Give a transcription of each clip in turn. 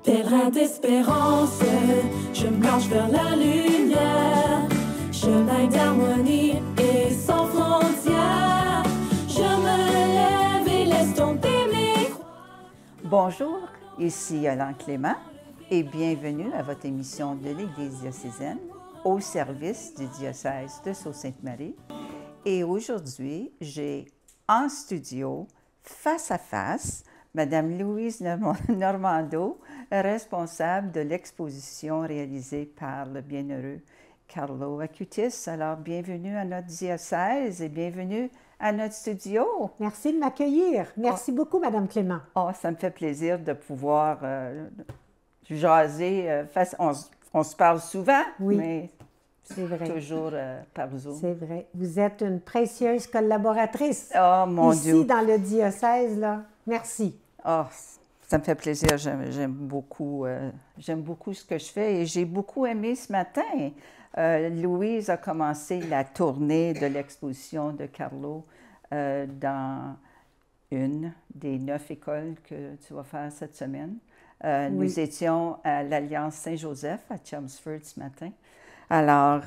Pèlerin d'espérance, je marche vers la lumière, chemin d'harmonie et sans frontières. Je me lève et laisse tomber mes croix. Bonjour, ici Yolande Clément et bienvenue à votre émission de l'Église diocésaine au service du diocèse de Sault-Sainte-Marie. Et aujourd'hui, j'ai en studio, face à face, Madame Louise Normando, responsable de l'exposition réalisée par le bienheureux Carlo Acutis. Alors, bienvenue à notre diocèse et bienvenue à notre studio. Merci de m'accueillir. Merci beaucoup, Madame Clément. Oh, ça me fait plaisir de pouvoir jaser. On se parle souvent, Oui, mais c'est vrai. toujours par Zoom. C'est vrai. Vous êtes une précieuse collaboratrice. Oh, mon ici, Dieu! dans le diocèse, là. Merci. Oh, ça me fait plaisir. J'aime beaucoup ce que je fais et j'ai beaucoup aimé ce matin. Louise a commencé la tournée de l'exposition de Carlo dans une des 9 écoles que tu vas faire cette semaine. Oui. Nous étions à l'Alliance Saint-Joseph à Chelmsford ce matin. Alors,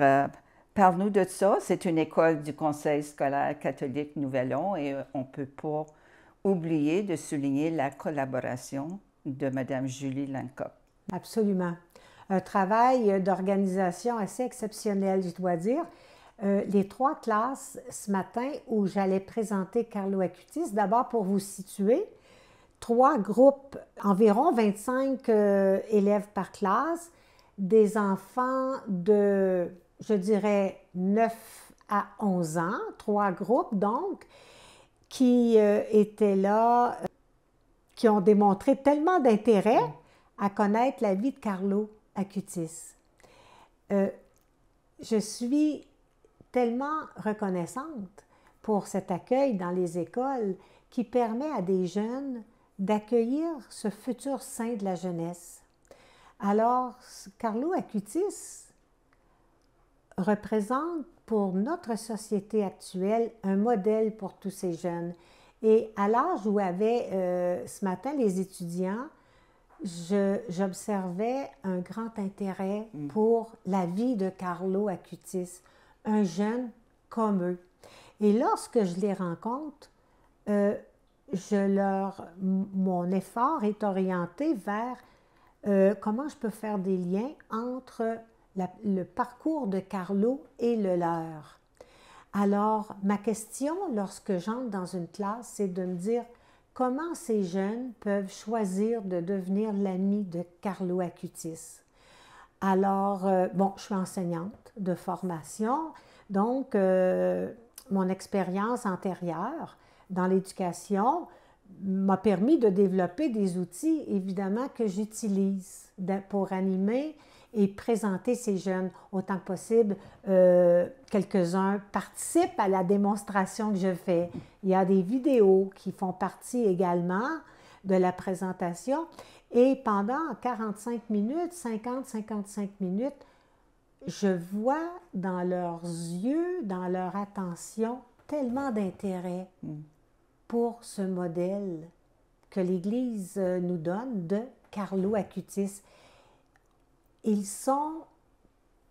parle-nous de ça. C'est une école du Conseil scolaire catholique Nouvel-An et on ne peut pas oublier de souligner la collaboration de Mme Julie Lancop. Absolument. Un travail d'organisation assez exceptionnel, je dois dire. Les 3 classes ce matin où j'allais présenter Carlo Acutis, d'abord pour vous situer, 3 groupes, environ 25 élèves par classe, des enfants de, je dirais, 9 à 11 ans, 3 groupes donc, qui étaient là, qui ont démontré tellement d'intérêt à connaître la vie de Carlo Acutis. Je suis tellement reconnaissante pour cet accueil dans les écoles qui permet à des jeunes d'accueillir ce futur saint de la jeunesse. Alors, Carlo Acutis représente pour notre société actuelle un modèle pour tous ces jeunes. Et à l'âge où avaient ce matin les étudiants, j'observais un grand intérêt pour la vie de Carlo Acutis, un jeune comme eux. Et lorsque je les rencontre, mon effort est orienté vers comment je peux faire des liens entre le parcours de Carlo et le leur. Alors, ma question lorsque j'entre dans une classe, c'est de me dire comment ces jeunes peuvent choisir de devenir l'ami de Carlo Acutis. Alors, je suis enseignante de formation, donc mon expérience antérieure dans l'éducation m'a permis de développer des outils, évidemment, que j'utilise pour animer et présenter ces jeunes autant que possible. Quelques-uns participent à la démonstration que je fais. Il y a des vidéos qui font partie également de la présentation. Et pendant 45 minutes, 50-55 minutes, je vois dans leurs yeux, dans leur attention, tellement d'intérêt pour ce modèle que l'Église nous donne de Carlo Acutis. Ils sont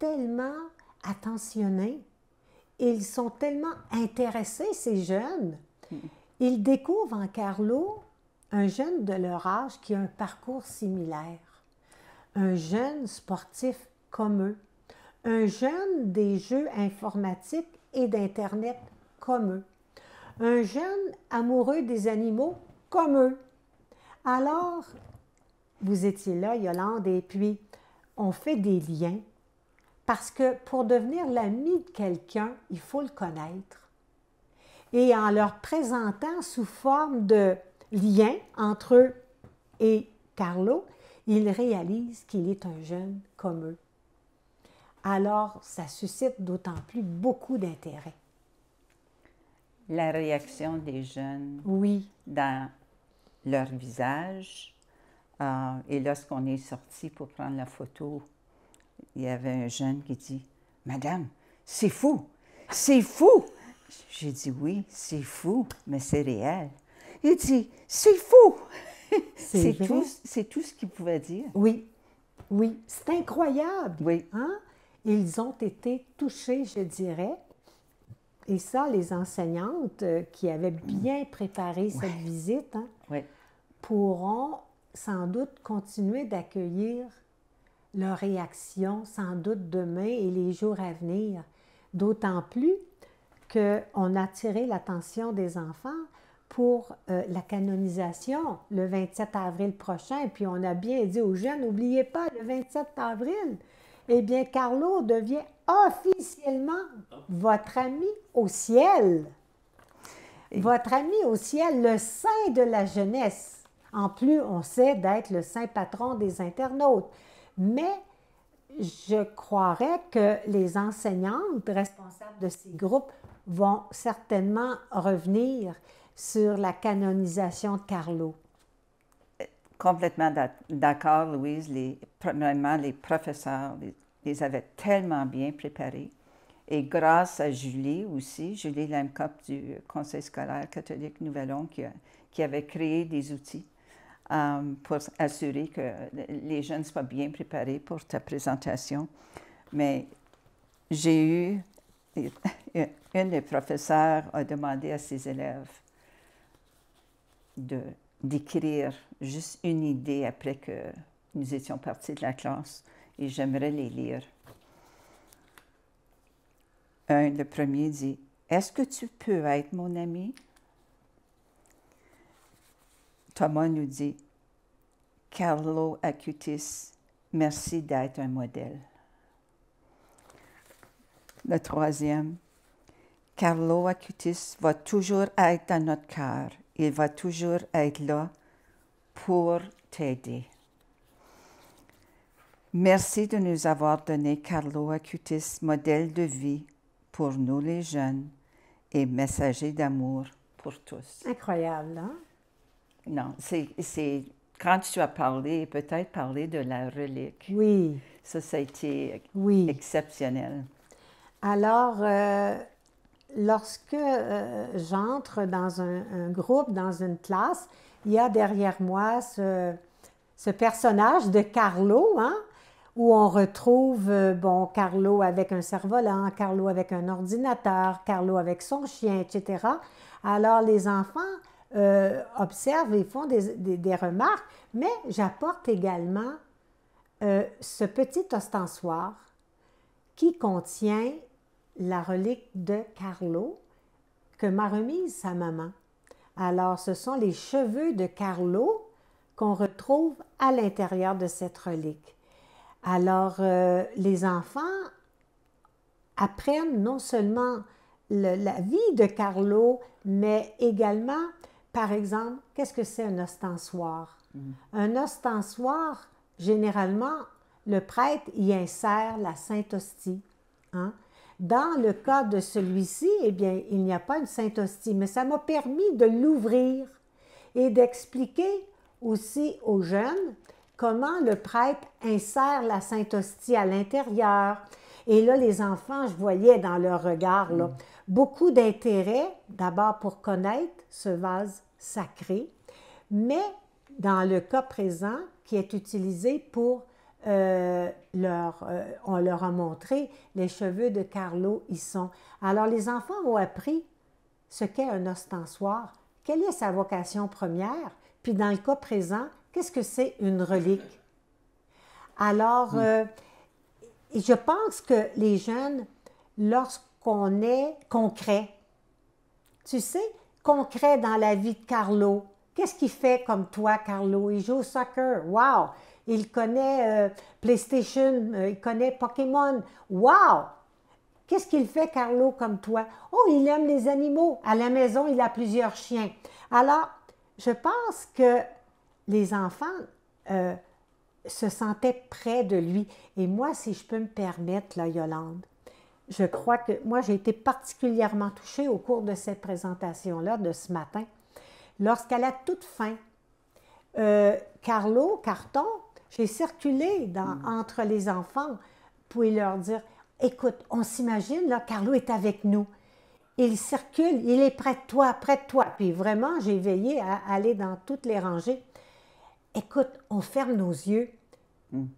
tellement attentionnés, ils sont tellement intéressés, ces jeunes. Ils découvrent en Carlo un jeune de leur âge qui a un parcours similaire, un jeune sportif comme eux, un jeune des jeux informatiques et d'Internet comme eux, un jeune amoureux des animaux comme eux. Alors, vous étiez là, Yolande, et puis on fait des liens parce que pour devenir l'ami de quelqu'un, il faut le connaître. Et en leur présentant sous forme de lien entre eux et Carlo, ils réalisent qu'il est un jeune comme eux. Alors, ça suscite d'autant plus beaucoup d'intérêt. La réaction des jeunes Oui. dans leur visage. Et lorsqu'on est sorti pour prendre la photo, il y avait un jeune qui dit « Madame, c'est fou! C'est fou! » J'ai dit « Oui, c'est fou, mais c'est réel. » Il dit « C'est fou! » C'est vrai. C'est tout ce qu'ils pouvaient dire. Oui, oui, c'est incroyable. Oui. Hein? Ils ont été touchés, je dirais. Et ça, les enseignantes qui avaient bien préparé cette visite hein, Oui. pourront sans doute continuer d'accueillir leurs réactions, sans doute demain et les jours à venir. D'autant plus qu'on a attiré l'attention des enfants pour la canonisation le 27 avril prochain. Et puis on a bien dit aux jeunes, n'oubliez pas, le 27 avril, eh bien, Carlo devient officiellement votre ami au ciel. Votre ami au ciel, le saint de la jeunesse. En plus, on sait d'être le saint patron des internautes. Mais je croirais que les enseignantes responsables de ces groupes vont certainement revenir sur la canonisation de Carlo. Complètement d'accord, Louise. Premièrement, les professeurs les avaient tellement bien préparés. Et grâce à Julie aussi, Julie Lemkop du Conseil scolaire catholique Nouvel-Onde qui avait créé des outils pour assurer que les jeunes soient bien préparés pour ta présentation. Mais j'ai eu, une des professeurs a demandé à ses élèves d'écrire juste une idée après que nous étions partis de la classe et j'aimerais les lire. Le premier dit, « Est-ce que tu peux être mon ami? » Thomas nous dit, « Carlo Acutis, merci d'être un modèle. » Le troisième, « Carlo Acutis va toujours être dans notre cœur. Il va toujours être là pour t'aider. Merci de nous avoir donné Carlo Acutis, modèle de vie pour nous les jeunes et messager d'amour pour tous. » Incroyable, hein? Non, c'est quand tu as parlé, peut-être parlé de la relique. Oui. Ça a été oui. exceptionnel. Alors, lorsque j'entre dans un groupe, dans une classe, il y a derrière moi ce personnage de Carlo, hein, où on retrouve, Carlo avec un cerf-volant, Carlo avec un ordinateur, Carlo avec son chien, etc. Alors, les enfants observent et font des remarques, mais j'apporte également ce petit ostensoir qui contient la relique de Carlo que m'a remise sa maman. Alors, ce sont les cheveux de Carlo qu'on retrouve à l'intérieur de cette relique. Alors, les enfants apprennent non seulement la vie de Carlo, mais également, par exemple, qu'est-ce que c'est un ostensoir? Un ostensoir, généralement, le prêtre y insère la Sainte Hostie. Hein? Dans le cas de celui-ci, eh bien, il n'y a pas une Sainte Hostie, mais ça m'a permis de l'ouvrir et d'expliquer aussi aux jeunes comment le prêtre insère la Sainte Hostie à l'intérieur. Et là, les enfants, je voyais dans leur regard là, beaucoup d'intérêt, d'abord pour connaître ce vase sacré, mais dans le cas présent, qui est utilisé pour on leur a montré les cheveux de Carlo y sont. Alors, les enfants ont appris ce qu'est un ostensoir, quelle est sa vocation première, puis dans le cas présent, qu'est-ce que c'est une relique? Alors, je pense que les jeunes, lorsqu'on est concret, tu sais, concret dans la vie de Carlo, qu'est-ce qu'il fait comme toi, Carlo? Il joue au soccer, wow! Il connaît PlayStation, il connaît Pokémon, wow! Qu'est-ce qu'il fait, Carlo, comme toi? Oh, il aime les animaux. À la maison, il a plusieurs chiens. Alors, je pense que les enfants se sentaient près de lui. Et moi, si je peux me permettre, là, Yolande, je crois que moi, j'ai été particulièrement touchée au cours de cette présentation-là de ce matin, lorsqu'à la toute fin, Carlo, Carton, j'ai circulé entre les enfants pour leur dire, écoute, on s'imagine, là, Carlo est avec nous. Il circule, il est près de toi, près de toi. Puis vraiment, j'ai veillé à aller dans toutes les rangées. écoute, on ferme nos yeux,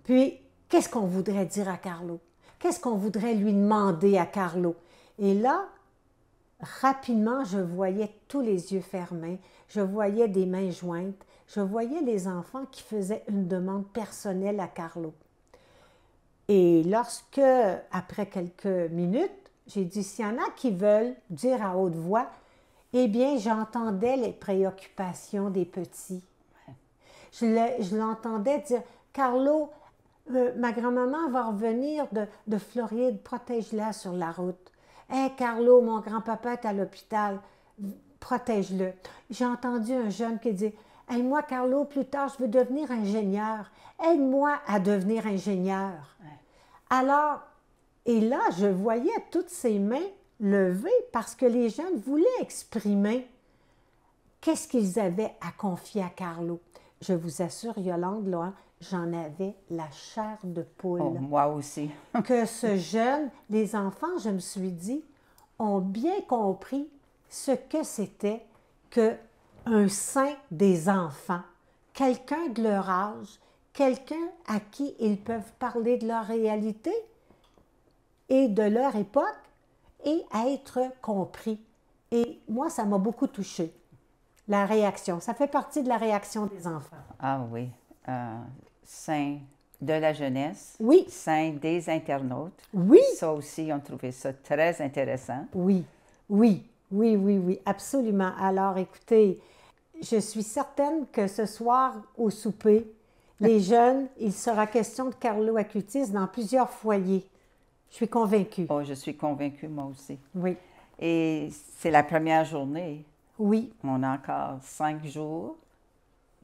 puis qu'est-ce qu'on voudrait dire à Carlo? Qu'est-ce qu'on voudrait lui demander à Carlo? Et là, rapidement, je voyais tous les yeux fermés, je voyais des mains jointes, je voyais les enfants qui faisaient une demande personnelle à Carlo. Et lorsque, après quelques minutes, j'ai dit, s'il y en a qui veulent dire à haute voix, eh bien, j'entendais les préoccupations des petits. Je l'entendais dire, Carlo, ma grand-maman va revenir de Floride, protège-la sur la route. Hé, Carlo, mon grand-papa est à l'hôpital, protège-le. J'ai entendu un jeune qui dit, hey, moi, Carlo, plus tard, je veux devenir ingénieur. Aide-moi à devenir ingénieur. Ouais. Alors, et là, je voyais toutes ces mains levées parce que les jeunes voulaient exprimer qu'est-ce qu'ils avaient à confier à Carlo. Je vous assure, Yolande, là, j'en avais la chair de poule. Oh, moi aussi. Que ce jeune, les enfants, je me suis dit, ont bien compris ce que c'était qu'un sein des enfants, quelqu'un de leur âge, quelqu'un à qui ils peuvent parler de leur réalité et de leur époque et être compris. Et moi, ça m'a beaucoup touchée, la réaction. Ça fait partie de la réaction des enfants. Ah oui. Sein de la jeunesse. Oui. Sein des internautes. Oui. Ça aussi, on trouvait ça très intéressant. Oui, oui, oui, oui, oui, absolument. Alors, écoutez, je suis certaine que ce soir, au souper, les jeunes, il sera question de Carlo Acutis dans plusieurs foyers. Je suis convaincue. Oh, je suis convaincue, moi aussi. Oui. Et c'est la première journée. Oui. On a encore 5 jours,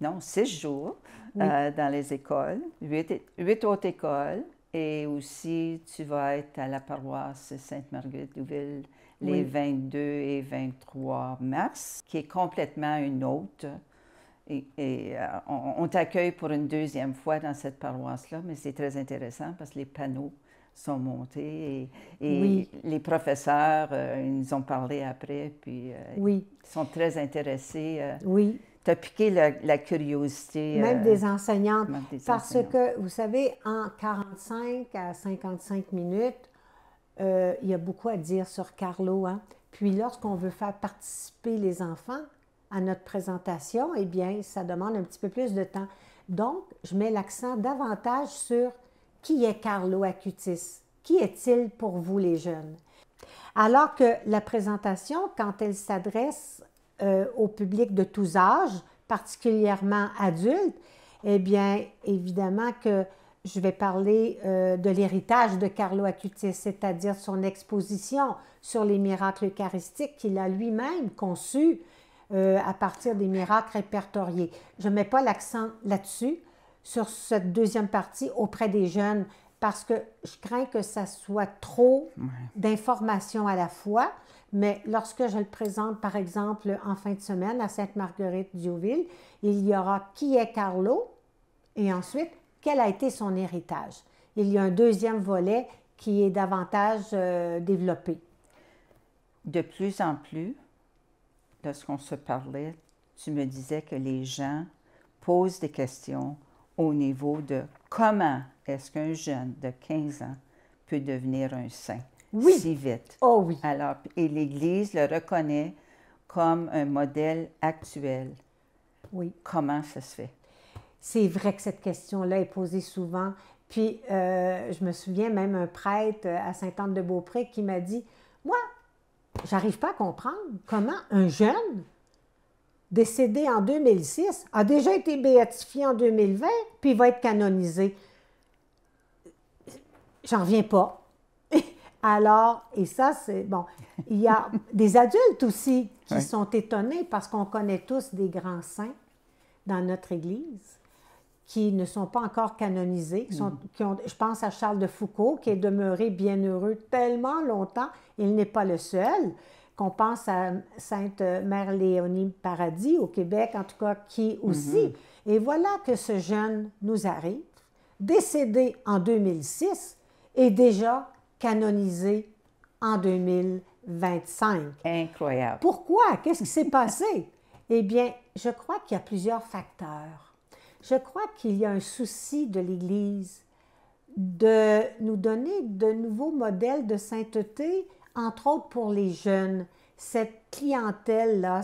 non, 6 jours Oui. Dans les écoles, 8 autres écoles. Et aussi, tu vas être à la paroisse Sainte-Marguerite-Douville les Oui. 22 et 23 mars, qui est complètement une autre. Et on t'accueille pour une deuxième fois dans cette paroisse-là, mais c'est très intéressant parce que les panneaux sont montés et Oui. les professeurs, ils nous ont parlé après, puis Oui. ils sont très intéressés. Oui. Tu as piqué la curiosité. Même des enseignantes. Même des parce enseignantes. que, vous savez, en 45 à 55 minutes, il y a beaucoup à dire sur Carlo. Hein? Puis lorsqu'on veut faire participer les enfants à notre présentation, eh bien, ça demande un petit peu plus de temps. Donc, je mets l'accent davantage sur qui est Carlo Acutis? Qui est-il pour vous, les jeunes? Alors que la présentation, quand elle s'adresse au public de tous âges, particulièrement adultes, eh bien, évidemment que je vais parler de l'héritage de Carlo Acutis, c'est-à-dire son exposition sur les miracles eucharistiques qu'il a lui-même conçus à partir des miracles répertoriés. Je ne mets pas l'accent là-dessus, sur cette deuxième partie auprès des jeunes, parce que je crains que ça soit trop d'informations à la fois. Mais lorsque je le présente, par exemple, en fin de semaine à Sainte-Marguerite-Douville, il y aura qui est Carlo et ensuite quel a été son héritage. Il y a un deuxième volet qui est davantage développé. De plus en plus, lorsqu'on se parlait, tu me disais que les gens posent des questions au niveau de comment est-ce qu'un jeune de 15 ans peut devenir un saint si vite. Oh oui. Alors, et l'Église le reconnaît comme un modèle actuel. Oui. Comment ça se fait? C'est vrai que cette question-là est posée souvent. Puis, je me souviens même un prêtre à Sainte-Anne-de-Beaupré qui m'a dit, « Moi, j'arrive pas à comprendre comment un jeune décédé en 2006 a déjà été béatifié en 2020, puis il va être canonisé. J'en reviens pas. » Alors, et ça, c'est bon. Il y a des adultes aussi qui sont étonnés parce qu'on connaît tous des grands saints dans notre Église qui ne sont pas encore canonisés. Je pense à Charles de Foucauld, qui est demeuré bienheureux tellement longtemps. Il n'est pas le seul. Qu'on pense à Sainte Mère Léonie Paradis au Québec, en tout cas, qui aussi. Et voilà que ce jeune nous arrive, décédé en 2006 et déjà canonisé en 2025. Incroyable. Pourquoi? Qu'est-ce qui s'est passé? Eh bien, je crois qu'il y a plusieurs facteurs. Je crois qu'il y a un souci de l'Église de nous donner de nouveaux modèles de sainteté, entre autres pour les jeunes. Cette clientèle-là,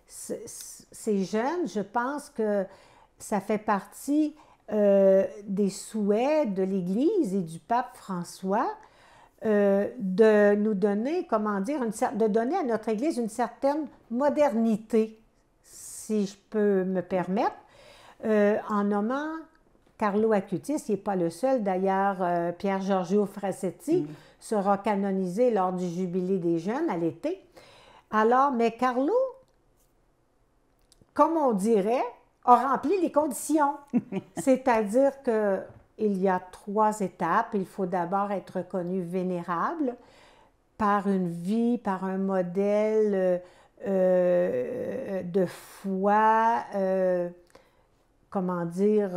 ces jeunes, je pense que ça fait partie des souhaits de l'Église et du pape François de nous donner, comment dire, de donner à notre Église une certaine modernité, si je peux me permettre, en nommant Carlo Acutis, il n'est pas le seul, d'ailleurs, Pier Giorgio Frasetti sera canonisé lors du Jubilé des jeunes à l'été. Alors, mais Carlo, comme on dirait, a rempli les conditions. C'est-à-dire qu'il y a 3 étapes. Il faut d'abord être reconnu vénérable par une vie, par un modèle de foi, comment dire,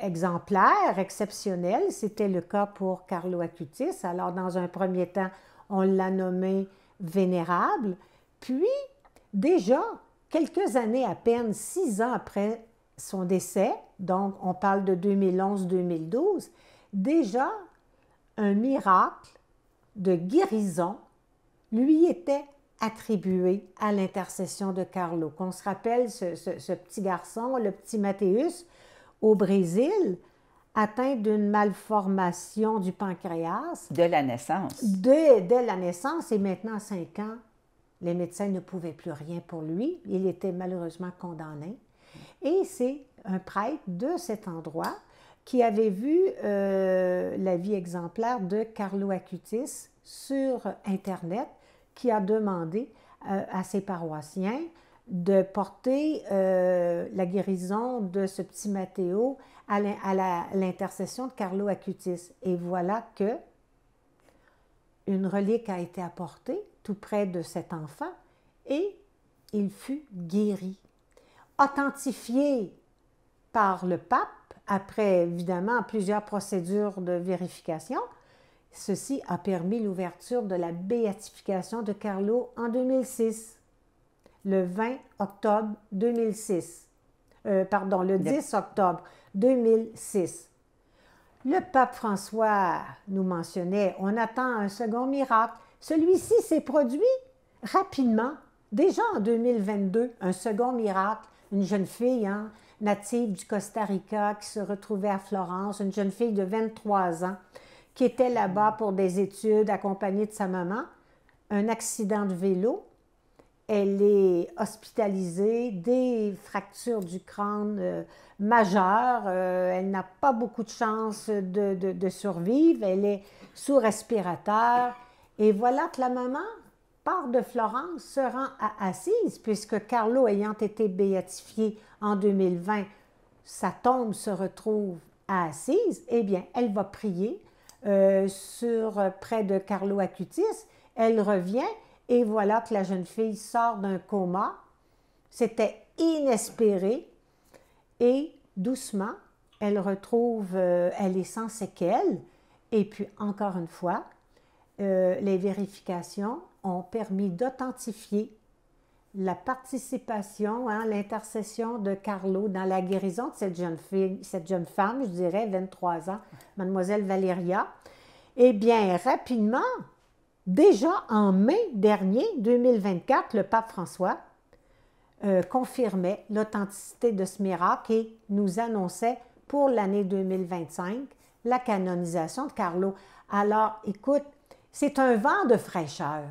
exemplaire, exceptionnel. C'était le cas pour Carlo Acutis. Alors, dans un premier temps, on l'a nommé vénérable. Puis, déjà, quelques années à peine, 6 ans après son décès, donc on parle de 2011-2012, déjà un miracle de guérison lui était attribué à l'intercession de Carlo. Qu'on se rappelle ce petit garçon, le petit Mathéus, au Brésil, atteint d'une malformation du pancréas. De la naissance. Dès la naissance, et maintenant à 5 ans, les médecins ne pouvaient plus rien pour lui. Il était malheureusement condamné. Et c'est un prêtre de cet endroit qui avait vu la vie exemplaire de Carlo Acutis sur Internet, qui a demandé à ses paroissiens de porter la guérison de ce petit Matteo à l'intercession de Carlo Acutis. Et voilà que une relique a été apportée tout près de cet enfant et il fut guéri. Authentifié par le pape, après évidemment plusieurs procédures de vérification, ceci a permis l'ouverture de la béatification de Carlo en 2006, le 20 octobre 2006. Le 10 octobre 2006. Le pape François nous mentionnait, on attend un second miracle. Celui-ci s'est produit rapidement, déjà en 2022, un second miracle. Une jeune fille native du Costa Rica qui se retrouvait à Florence, une jeune fille de 23 ans qui était là-bas pour des études accompagnée de sa maman, un accident de vélo. Elle est hospitalisée, des fractures du crâne majeures. Elle n'a pas beaucoup de chances de survivre. Elle est sous respirateur. Et voilà que la maman part de Florence, se rend à Assise, puisque Carlo ayant été béatifié en 2020, sa tombe se retrouve à Assise. Eh bien, elle va prier près de Carlo Acutis. Elle revient. Et voilà que la jeune fille sort d'un coma. C'était inespéré. Et doucement, elle est sans séquelles. Et puis, encore une fois, les vérifications ont permis d'authentifier la participation, l'intercession de Carlo dans la guérison de cette jeune femme, je dirais, 23 ans, mademoiselle Valéria. Eh bien, rapidement, déjà en mai dernier, 2024, le pape François confirmait l'authenticité de ce miracle et nous annonçait pour l'année 2025 la canonisation de Carlo. Alors, écoute, c'est un vent de fraîcheur,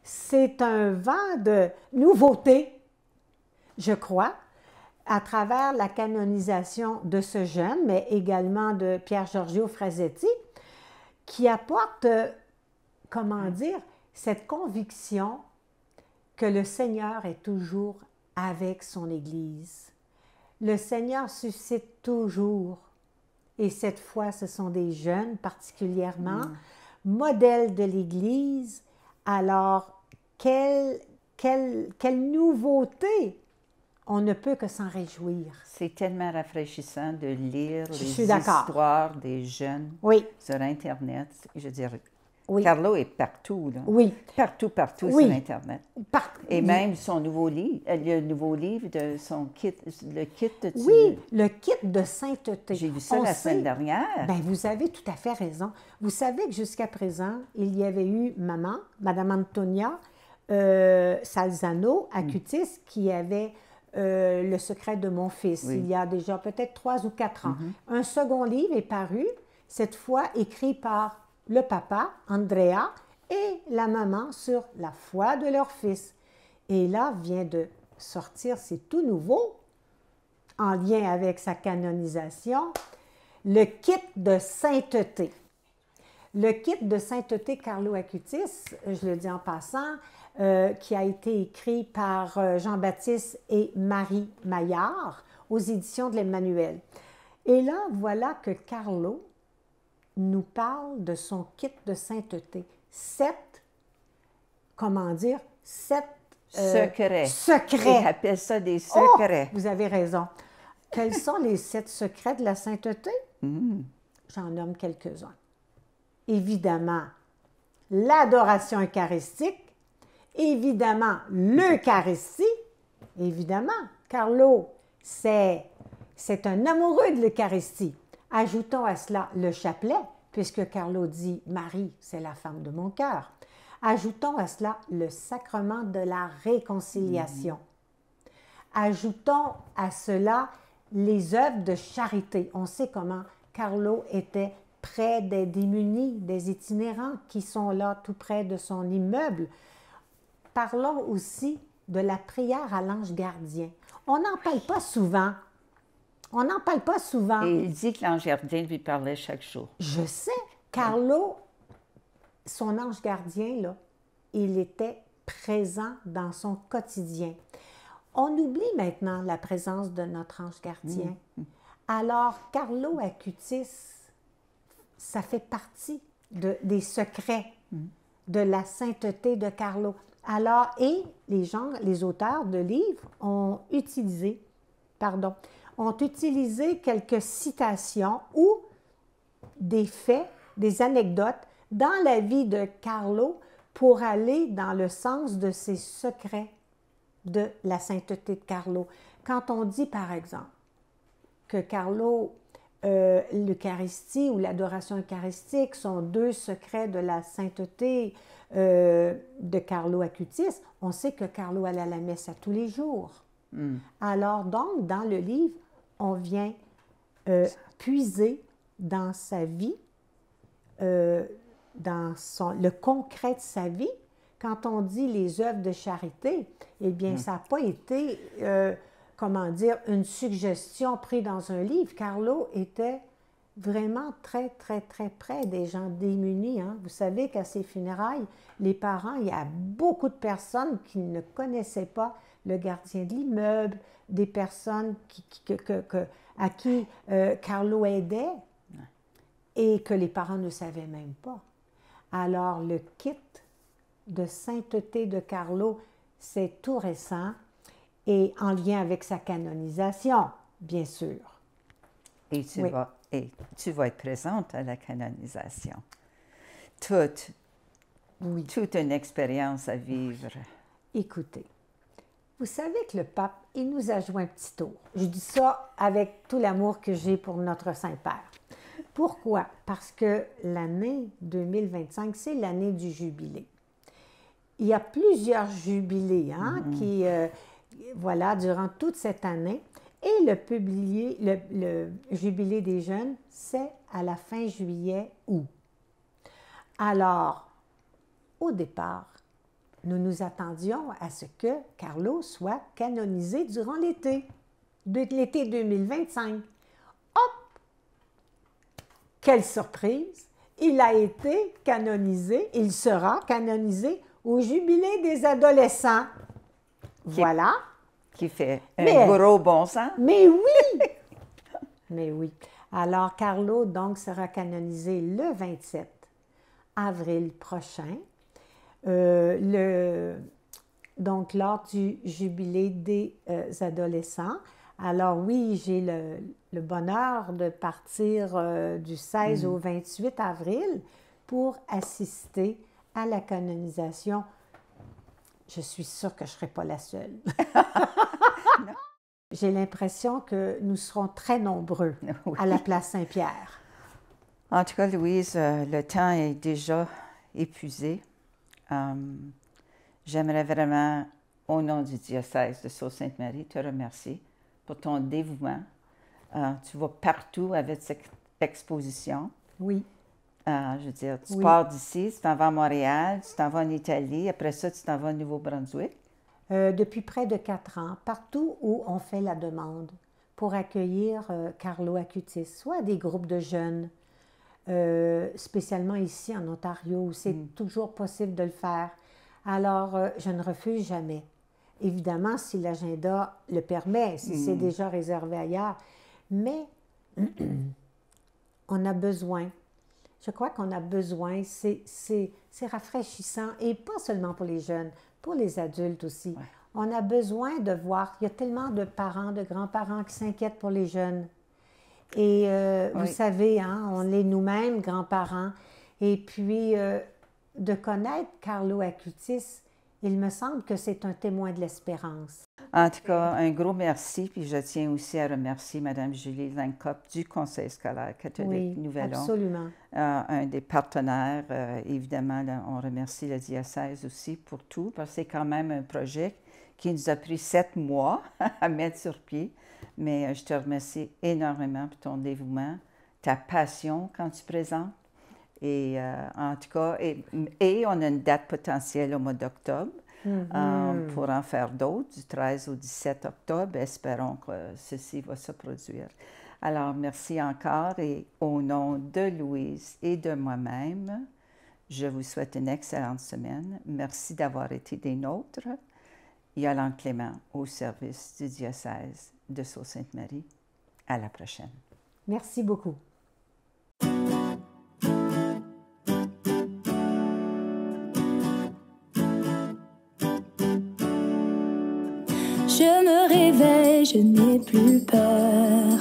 c'est un vent de nouveauté, je crois, à travers la canonisation de ce jeune, mais également de Pier Giorgio Frasetti, qui apporte comment dire, cette conviction que le Seigneur est toujours avec son Église. Le Seigneur suscite toujours, et cette fois, ce sont des jeunes particulièrement, modèles de l'Église. Alors, quelle nouveauté! On ne peut que s'en réjouir. C'est tellement rafraîchissant de lire les histoires des jeunes sur Internet. Je veux dire, Oui. Carlo est partout, là. Oui. Partout Oui. sur Internet. Et même son nouveau livre, il y a un nouveau livre de son kit, le kit de... Oui, le kit de sainteté. J'ai vu ça la semaine dernière. Bien, vous avez tout à fait raison. Vous savez que jusqu'à présent, il y avait eu maman, Madame Antonia Salzano, à Cutis, qui avait Le secret de mon fils, Oui. il y a déjà peut-être 3 ou 4 ans. Un second livre est paru, cette fois écrit par le papa, Andrea, et la maman sur la foi de leur fils. Et là, vient de sortir, c'est tout nouveau, en lien avec sa canonisation, le kit de sainteté. Le kit de sainteté Carlo Acutis, je le dis en passant, qui a été écrit par Jean-Baptiste et Marie Maillard aux éditions de l'Emmanuel. Et là, voilà que Carlo nous parle de son kit de sainteté. 7 secrets. Secrets. Il appelle ça des secrets. Oh, vous avez raison. Quels sont les 7 secrets de la sainteté? J'en nomme quelques-uns. Évidemment, l'adoration eucharistique. Évidemment, l'Eucharistie. Évidemment, Carlo, c'est un amoureux de l'Eucharistie. Ajoutons à cela le chapelet, puisque Carlo dit « Marie, c'est la femme de mon cœur ». Ajoutons à cela le sacrement de la réconciliation. Ajoutons à cela les œuvres de charité. On sait comment Carlo était près des démunis, des itinérants qui sont là tout près de son immeuble. Parlons aussi de la prière à l'ange gardien. On n'en parle pas souvent. On n'en parle pas souvent. Et il dit que l'ange gardien lui parlait chaque jour. Je sais. Carlo, son ange gardien, là, il était présent dans son quotidien. On oublie maintenant la présence de notre ange gardien. Alors, Carlo Acutis, ça fait partie des secrets de la sainteté de Carlo. Alors, et les auteurs de livres ont utilisé quelques citations ou des faits, des anecdotes dans la vie de Carlo pour aller dans le sens de ces secrets de la sainteté de Carlo. Quand on dit, par exemple, que Carlo, l'Eucharistie ou l'adoration eucharistique sont 2 secrets de la sainteté de Carlo Acutis, on sait que Carlo allait à la messe à tous les jours. Alors, donc, dans le livre, on vient puiser dans sa vie, dans le concret de sa vie. Quand on dit les œuvres de charité, eh bien, ça n'a pas été, une suggestion prise dans un livre. Carlo était vraiment très, très, très près des gens démunis. Hein? Vous savez qu'à ses funérailles, les parents, il y a beaucoup de personnes qui ne connaissaient pas le gardien de l'immeuble, des personnes à qui Carlo aidait et que les parents ne savaient même pas. Alors, le kit de sainteté de Carlo, c'est tout récent et en lien avec sa canonisation, bien sûr. Et tu vas être présente à la canonisation. Toute une expérience à vivre. Écoutez, vous savez que le pape, il nous a joué un petit tour. Je dis ça avec tout l'amour que j'ai pour notre Saint-Père. Pourquoi? Parce que l'année 2025, c'est l'année du jubilé. Il y a plusieurs jubilés qui, durant toute cette année. Et le jubilé des jeunes, c'est à la fin juillet, août. Alors, au départ, nous nous attendions à ce que Carlo soit canonisé durant l'été 2025. Hop! Quelle surprise! Il a été canonisé, il sera canonisé au jubilé des adolescents. Voilà. Qui fait un gros bon sens. Mais oui! Mais oui. Alors, Carlo, donc, sera canonisé le 27 avril prochain. Donc, lors du jubilé des adolescents. Alors oui, j'ai le bonheur de partir du 16 au 28 avril pour assister à la canonisation. Je suis sûre que je ne serai pas la seule. J'ai l'impression que nous serons très nombreux à la place Saint-Pierre. En tout cas, Louise, le temps est déjà épuisé. J'aimerais vraiment, au nom du diocèse de Sault-Sainte-Marie, te remercier pour ton dévouement. Tu vas partout avec cette exposition. Oui. Je veux dire, tu pars d'ici, tu t'en vas à Montréal, tu t'en vas en Italie, après ça, tu t'en vas au Nouveau-Brunswick. Depuis près de 4 ans, partout où on fait la demande pour accueillir Carlo Acutis, soit des groupes de jeunes, spécialement ici en Ontario, où c'est toujours possible de le faire. Alors, je ne refuse jamais. Évidemment, si l'agenda le permet, si c'est déjà réservé ailleurs. Mais on a besoin. Je crois qu'on a besoin. C'est rafraîchissant. Et pas seulement pour les jeunes, pour les adultes aussi. Ouais. On a besoin de voir. Il y a tellement de parents, de grands-parents qui s'inquiètent pour les jeunes. Et vous savez, hein, on est nous-mêmes grands-parents. Et puis, de connaître Carlo Acutis, il me semble que c'est un témoin de l'espérance. En tout cas, un gros merci. Puis je tiens aussi à remercier Mme Julie Lancop du Conseil scolaire catholique Nouvel-An. Absolument. Un des partenaires. Évidemment, là, on remercie le diocèse aussi pour tout, parce que c'est quand même un projet qui nous a pris 7 mois à mettre sur pied. Mais je te remercie énormément pour ton dévouement, ta passion quand tu présentes. Et en tout cas, et on a une date potentielle au mois d'octobre pour en faire d'autres, du 13 au 17 octobre. Espérons que ceci va se produire. Alors, merci encore et au nom de Louise et de moi-même, je vous souhaite une excellente semaine. Merci d'avoir été des nôtres. Yolande Clément, au service du diocèse de Sault-Sainte-Marie. À la prochaine. Merci beaucoup. Je me réveille, je n'ai plus peur.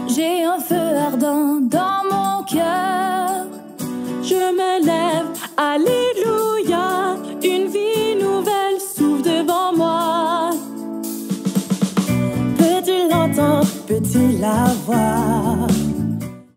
J'ai un feu ardent dans mon cœur. Je me lève, alléluia. Une vie nouvelle s'ouvre devant moi. Peux-tu l'entendre, peux-tu la voir?